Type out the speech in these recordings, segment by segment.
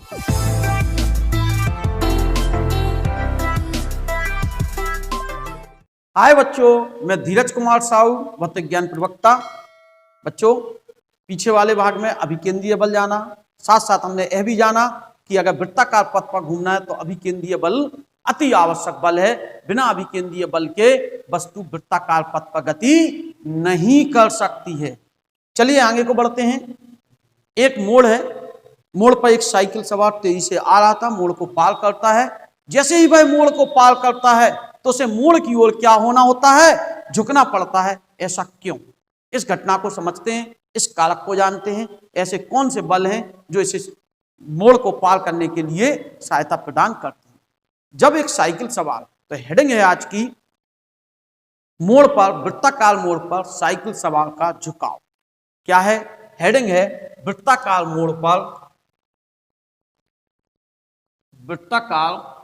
हाय बच्चों, मैं धीरज कुमार साहू, भौतिक ज्ञान प्रवक्ता। बच्चों, पीछे वाले भाग में अभिकेंद्रीय बल जाना, साथ साथ हमने यह भी जाना कि अगर वृत्ताकार पथ पर घूमना है तो अभिकेंद्रीय बल अति आवश्यक बल है। बिना अभिकेंद्रीय बल के वस्तु वृत्ताकार पथ पर गति नहीं कर सकती है। चलिए आगे को बढ़ते हैं। एक मोड़ है, मोड़ पर एक साइकिल सवार तेजी से आ रहा था, मोड़ को पार करता है। जैसे ही वह मोड़ को पार करता है तो उसे मोड़ की ओर क्या होना होता है? झुकना पड़ता है। ऐसा क्यों? इस घटना को समझते हैं, इस कारक को जानते हैं। ऐसे कौन से बल हैं जो इसे मोड़ को पार करने के लिए सहायता प्रदान करते हैं? जब एक साइकिल सवार, तो हेडिंग है आज की, मोड़ पर, वृत्ताकार मोड़ पर साइकिल सवार का झुकाव। क्या है? हेडिंग है वृत्ताकार मोड़ पर, वृत्ताकार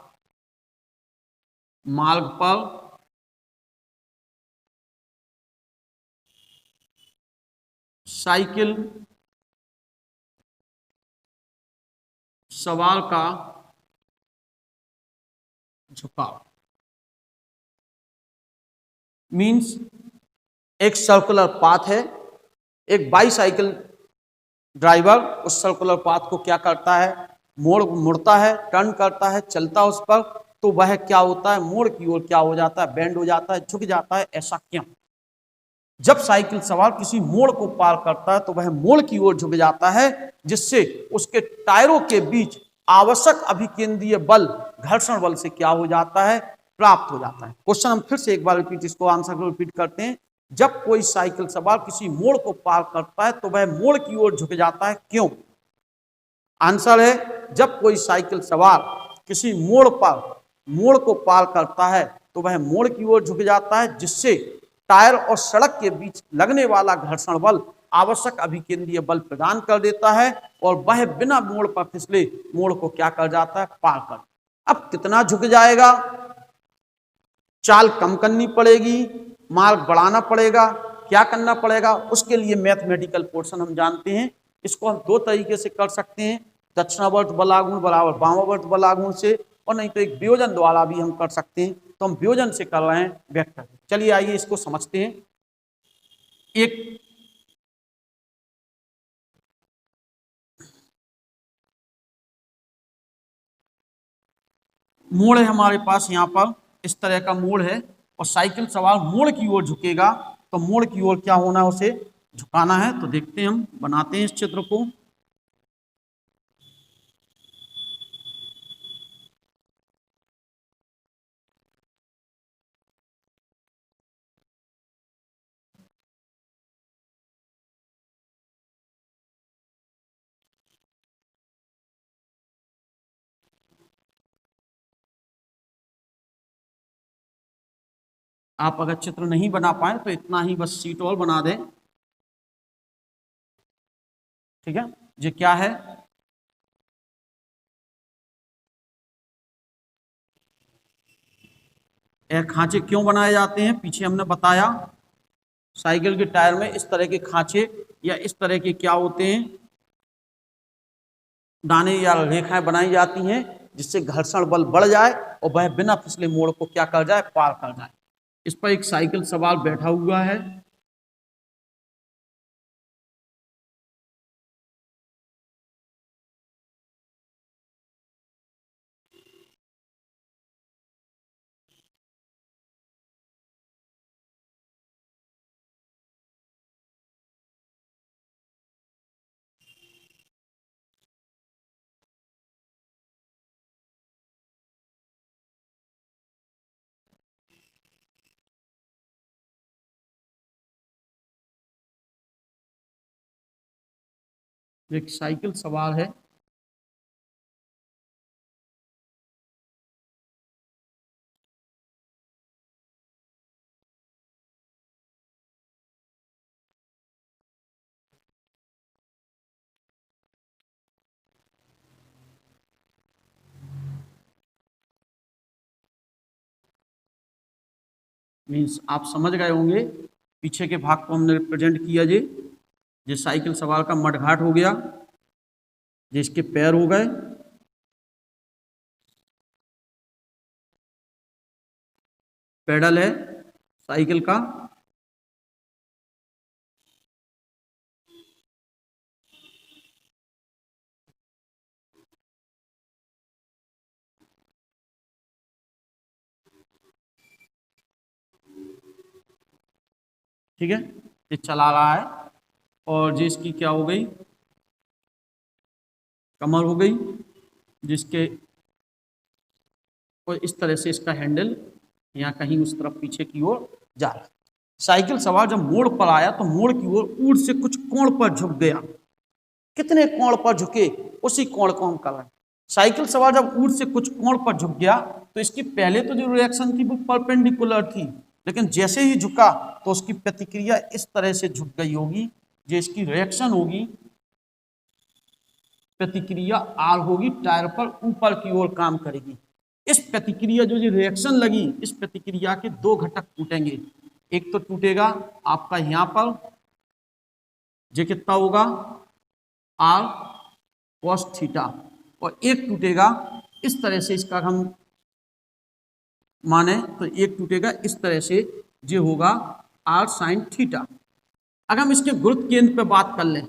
मार्ग पर साइकिल सवार का झुकाव। मीन्स एक सर्कुलर पाथ है, एक बाईसाइकिल ड्राइवर उस सर्कुलर पाथ को क्या करता है? मुड़ता है, टर्न करता है, चलता है उस पर, तो वह क्या होता है? मोड़ की ओर क्या हो जाता है? बेंड हो जाता है, झुक जाता है। ऐसा क्यों? जब साइकिल सवार किसी मोड़ को पार करता है तो वह मोड़ की ओर झुक जाता है, जिससे उसके टायरों के बीच आवश्यक अभिकेंद्रीय बल घर्षण बल से क्या हो जाता है? प्राप्त हो जाता है। क्वेश्चन हम फिर से एक बार रिपीट, इसको आंसर को रिपीट करते हैं। जब कोई साइकिल सवार किसी मोड़ को पार करता है तो वह मोड़ की ओर झुक जाता है। क्यों? आंसर है, जब कोई साइकिल सवार किसी मोड़ को पार करता है तो वह मोड़ की ओर झुक जाता है, जिससे टायर और सड़क के बीच लगने वाला घर्षण बल आवश्यक अभिकेंद्रीय बल प्रदान कर देता है और वह बिना मोड़ पर फिसले मोड़ को क्या कर जाता है? पार कर। अब कितना झुक जाएगा? चाल कम करनी पड़ेगी, मार्ग बढ़ाना पड़ेगा, क्या करना पड़ेगा? उसके लिए मैथमेटिकल पोर्शन हम जानते हैं। इसको हम दो तरीके से कर सकते हैं, दक्षिणावर्त बलागुण बराबर वामावर्त बलागुण से, और नहीं तो एक वियोजन द्वारा भी हम कर सकते हैं। तो हम वियोजन से कर रहे हैं वेक्टर। चलिए आइए इसको समझते हैं। एक मोड़ है हमारे पास, यहाँ पर इस तरह का मोड़ है और साइकिल सवार मोड़ की ओर झुकेगा, तो मोड़ की ओर क्या होना है? उसे झुकाना है। तो देखते हैं, हम बनाते हैं इस चित्र को। आप अगर चित्र नहीं बना पाए तो इतना ही बस शीट और बना दें। ठीक है, ये क्या है? खांचे क्यों बनाए जाते हैं? पीछे हमने बताया, साइकिल के टायर में इस तरह के खांचे या इस तरह के क्या होते हैं? दाने या रेखाएं बनाई जाती हैं, जिससे घर्षण बल बढ़ जाए और वह बिना फिसले मोड़ को क्या कर जाए? पार कर जाए। इस पर एक साइकिल सवार बैठा हुआ है। एक साइकिल सवार है, मीन्स आप समझ गए होंगे। पीछे के भाग को हमने रिप्रेजेंट किया जी साइकिल सवार का मडघाट हो गया, जिसके पैर हो गए, पेडल है साइकिल का, ठीक है, ये चला रहा है और जिसकी क्या हो गई, कमर हो गई, जिसके और इस तरह से इसका हैंडल यहाँ कहीं उस तरफ पीछे की ओर जा रहा है। साइकिल सवार जब मोड़ पर आया तो मोड़ की ओर ऊंट से कुछ कोण पर झुक गया। कितने कोण पर झुके, उसी कोण को हम कर रहे हैं। साइकिल सवार जब ऊंट से कुछ कोण पर झुक गया तो इसकी पहले तो जो रिएक्शन थी वो परपेंडिकुलर थी, लेकिन जैसे ही झुका तो उसकी प्रतिक्रिया इस तरह से झुक गई होगी, जो इसकी रिएक्शन होगी, प्रतिक्रिया आर होगी, टायर पर ऊपर की ओर काम करेगी। इस प्रतिक्रिया जो रिएक्शन लगी, इस प्रतिक्रिया के दो घटक टूटेंगे। एक तो टूटेगा आपका यहां पर, जो कितना होगा आर कॉस थीटा, और एक टूटेगा इस तरह से, इसका हम माने तो एक टूटेगा इस तरह से, जो होगा आर साइन थीटा। अगर हम इसके गुरुत्व केंद्र पर बात कर लें,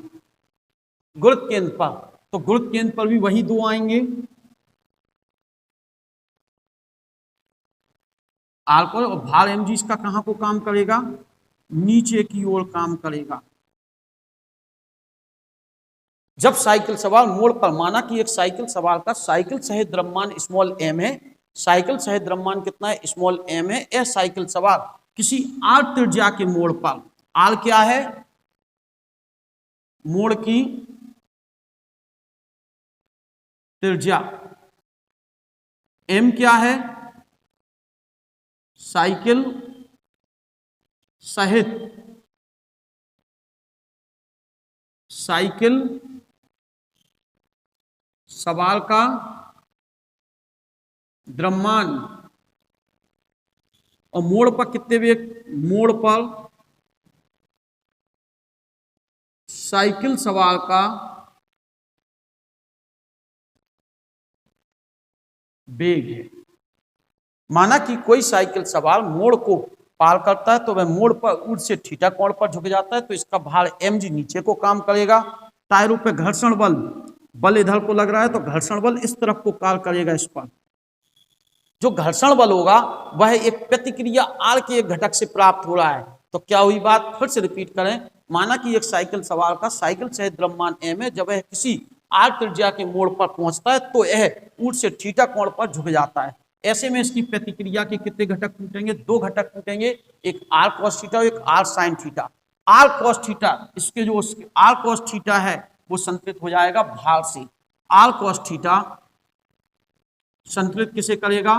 गुरुत्व केंद्र पर, तो गुरुत्व केंद्र पर भी वही दो आएंगे, आर पर, और भार एम जी इसका कहां को काम करेगा, नीचे की ओर काम करेगा। जब साइकिल सवार मोड़ पर, माना कि एक साइकिल सवार का साइकिल सहित द्रव्यमान स्मॉल एम है, साइकिल सहित द्रव्यमान कितना है, स्मॉल एम है। यह साइकिल सवार किसी आर त्रिज्या के मोड़ पर, आर क्या है, मोड़ की त्रिज्या, एम क्या है, साइकिल सहित साइकिल सवार का द्रव्यमान, और मोड़ पर कितने वेग, मोड़ पर साइकिल सवार का वेग है। माना कि कोई साइकिल सवार मोड़ को पार करता है तो वह मोड़ पर ऊर्ध्व से थीटा कोण पर झुक जाता है, तो इसका भार mg नीचे को काम करेगा। टायरों पे घर्षण बल, बल इधर को लग रहा है तो घर्षण बल इस तरफ को कार्य करेगा। इस पर जो घर्षण बल होगा वह एक प्रतिक्रिया आर के एक घटक से प्राप्त हो रहा है। तो क्या हुई बात, फिर से रिपीट करें, माना कि एक साइकिल सवार का साइकिल सहित द्रव्यमान m है, जब वह किसी आर त्रिज्या के मोड़ पर पहुंचता है तो यह ऊर्ध्व से थीटा कोण पर झुक जाता है। ऐसे में इसकी प्रतिक्रिया के कितने घटक टूटेंगे, दो घटक टूटेंगे, एक आर कॉस थीटा और एक r sine theta. R cos theta, इसके जो आर कॉस थीटा है वो संतुलित हो जाएगा भार से। आर कॉस थीटा संतुलित किसे करेगा,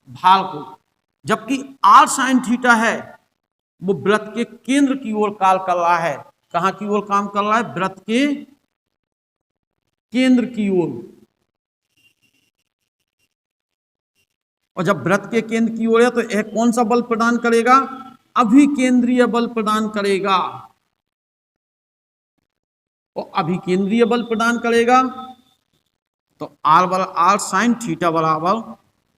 भार को, जबकि आर साइन थीटा है वो वृत्त के केंद्र की ओर कार्य कर रहा है। कहां की ओर काम कर रहा है, वृत्त के केंद्र की ओर। और जब वृत्त के केंद्र की ओर है तो यह कौन सा बल प्रदान करेगा, अभिकेंद्रीय बल प्रदान करेगा। और अभिकेंद्रीय बल प्रदान करेगा तो आर साइन थीटा बराबर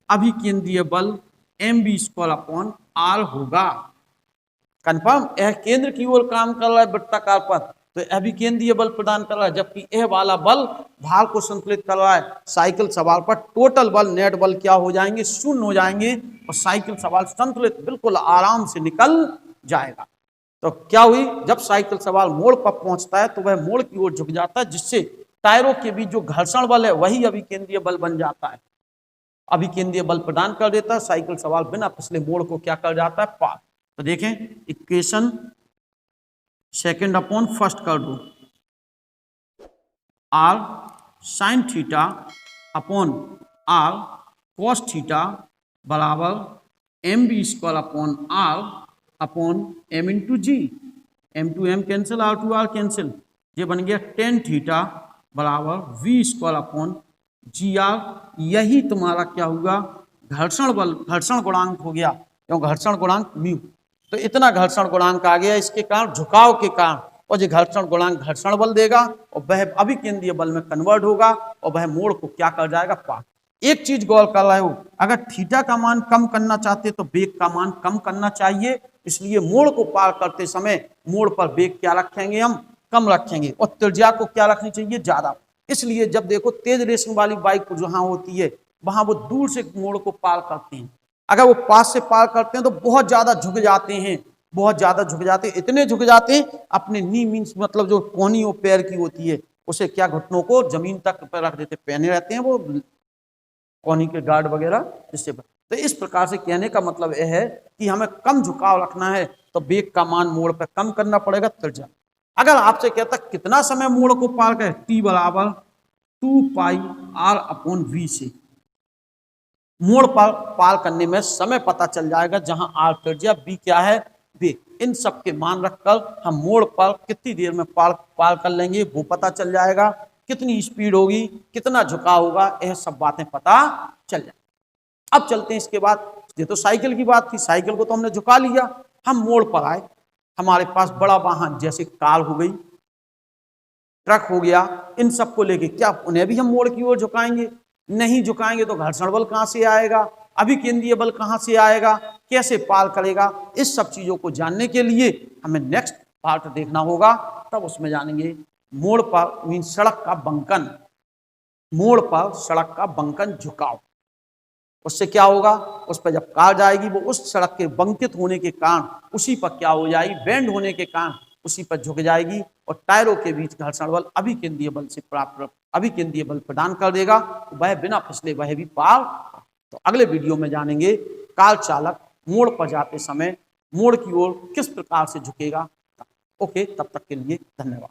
अभिकेंद्रीय बल mv² होगा। कंफर्म, यह केंद्र की ओर काम कर रहा है वृत्ताकार पथ, तो अभिकेंद्रीय बल प्रदान कर रहा है, जबकि यह वाला बल भार को संतुलित कर रहा है। साइकिल सवार पर टोटल बल, नेट बल क्या हो जाएंगे, शून्य हो जाएंगे, और साइकिल सवार संतुलित बिल्कुल आराम से निकल जाएगा। तो क्या हुई, जब साइकिल सवार मोड़ पर पहुंचता है तो वह मोड़ की ओर झुक जाता है, जिससे टायरों के बीच जो घर्षण बल है वही अभिकेंद्रीय बल बन जाता है, अभिकेंद्रीय बल प्रदान कर देता है। साइकिल सवार बिना पिछले मोड़ को क्या कर जाता है, पार। तो देखें, इक्वेशन सेकंड अपॉन फर्स्ट कर दो, r sine theta upon r cos theta बराबर mv² upon m into g, m to m cancel, r to r cancel, ये बन गया टेन थीटा बराबर v² अपॉन gr। यही तुम्हारा क्या हुआ, घर्षण बल, घर्षण गुणांक हो गया, क्यों, घर्षण गुणांक म्यू। तो इतना घर्षण गुणांक आ गया इसके कारण, झुकाव के कारण, और जो घर्षण गुणांक घर्षण बल देगा और वह अभिकेंद्रीय बल में कन्वर्ट होगा और वह मोड़ को क्या कर जाएगा, पार। एक चीज गौर कर रहे हो, अगर थीटा का मान कम करना चाहते तो वेग का मान कम करना चाहिए, इसलिए मोड़ को पार करते समय मोड़ पर वेग क्या रखेंगे, हम कम रखेंगे, और त्रिज्या को क्या रखनी चाहिए, ज्यादा। इसलिए जब देखो तेज रेसिंग वाली बाइक जहां होती है वहां वो दूर से मोड़ को पार करते हैं, अगर वो पास से पार करते हैं तो बहुत ज्यादा झुक जाते हैं, बहुत ज्यादा झुक जाते हैं, इतने झुक जाते हैं अपने नी मीन्स मतलब जो कोहनी पैर की होती है उसे क्या घुटनों को जमीन तक पर रख देते, पहने रहते हैं वो कोहनी के गार्ड वगैरह, जिससे तो इस प्रकार से कहने का मतलब यह है कि हमें कम झुकाव रखना है तो वेग का मान मोड़ पर कम करना पड़ेगा, त्रिज्या। अगर आपसे कहता कितना समय मोड़ को पार करें, टी बराबर 2πr/v से मोड़ पर पार करने में समय पता चल जाएगा, जहां आर त्रिज्या, बी क्या है, वेग। इन सब के मान रखकर हम मोड़ पर कितनी देर में पार कर लेंगे वो पता चल जाएगा, कितनी स्पीड होगी, कितना झुकाव होगा, यह सब बातें पता चल जाए। अब चलते हैं इसके बाद, ये तो साइकिल की बात थी, साइकिल को तो हमने झुका लिया, हम मोड़ पर आए, हमारे पास बड़ा वाहन जैसे कार हो गई, ट्रक हो गया, इन सबको लेके क्या उन्हें भी हम मोड़ की ओर झुकाएंगे, नहीं झुकाएंगे तो घर्षण बल कहां से आएगा, अभिकेंद्रीय बल कहां से आएगा, कैसे पार करेगा, इस सब चीजों को जानने के लिए हमें नेक्स्ट पार्ट देखना होगा, तब उसमें जानेंगे मोड़ पर मीन सड़क का बंकन, मोड़ पर सड़क का बंकन झुकाव, उससे क्या होगा, उस पर जब कार जाएगी वो उस सड़क के बंकित होने के कारण उसी पर क्या हो जाएगी, बेंड होने के कारण उसी पर झुक जाएगी और टायरों के बीच घर्षण बल अभिकेंद्रीय बल से प्राप्त अभिकेंद्रीय बल प्रदान कर देगा, तो वह बिना फिसले वह भी पार। तो अगले वीडियो में जानेंगे कार चालक मोड़ पर जाते समय मोड़ की ओर किस प्रकार से झुकेगा। ओके, तब तक के लिए धन्यवाद।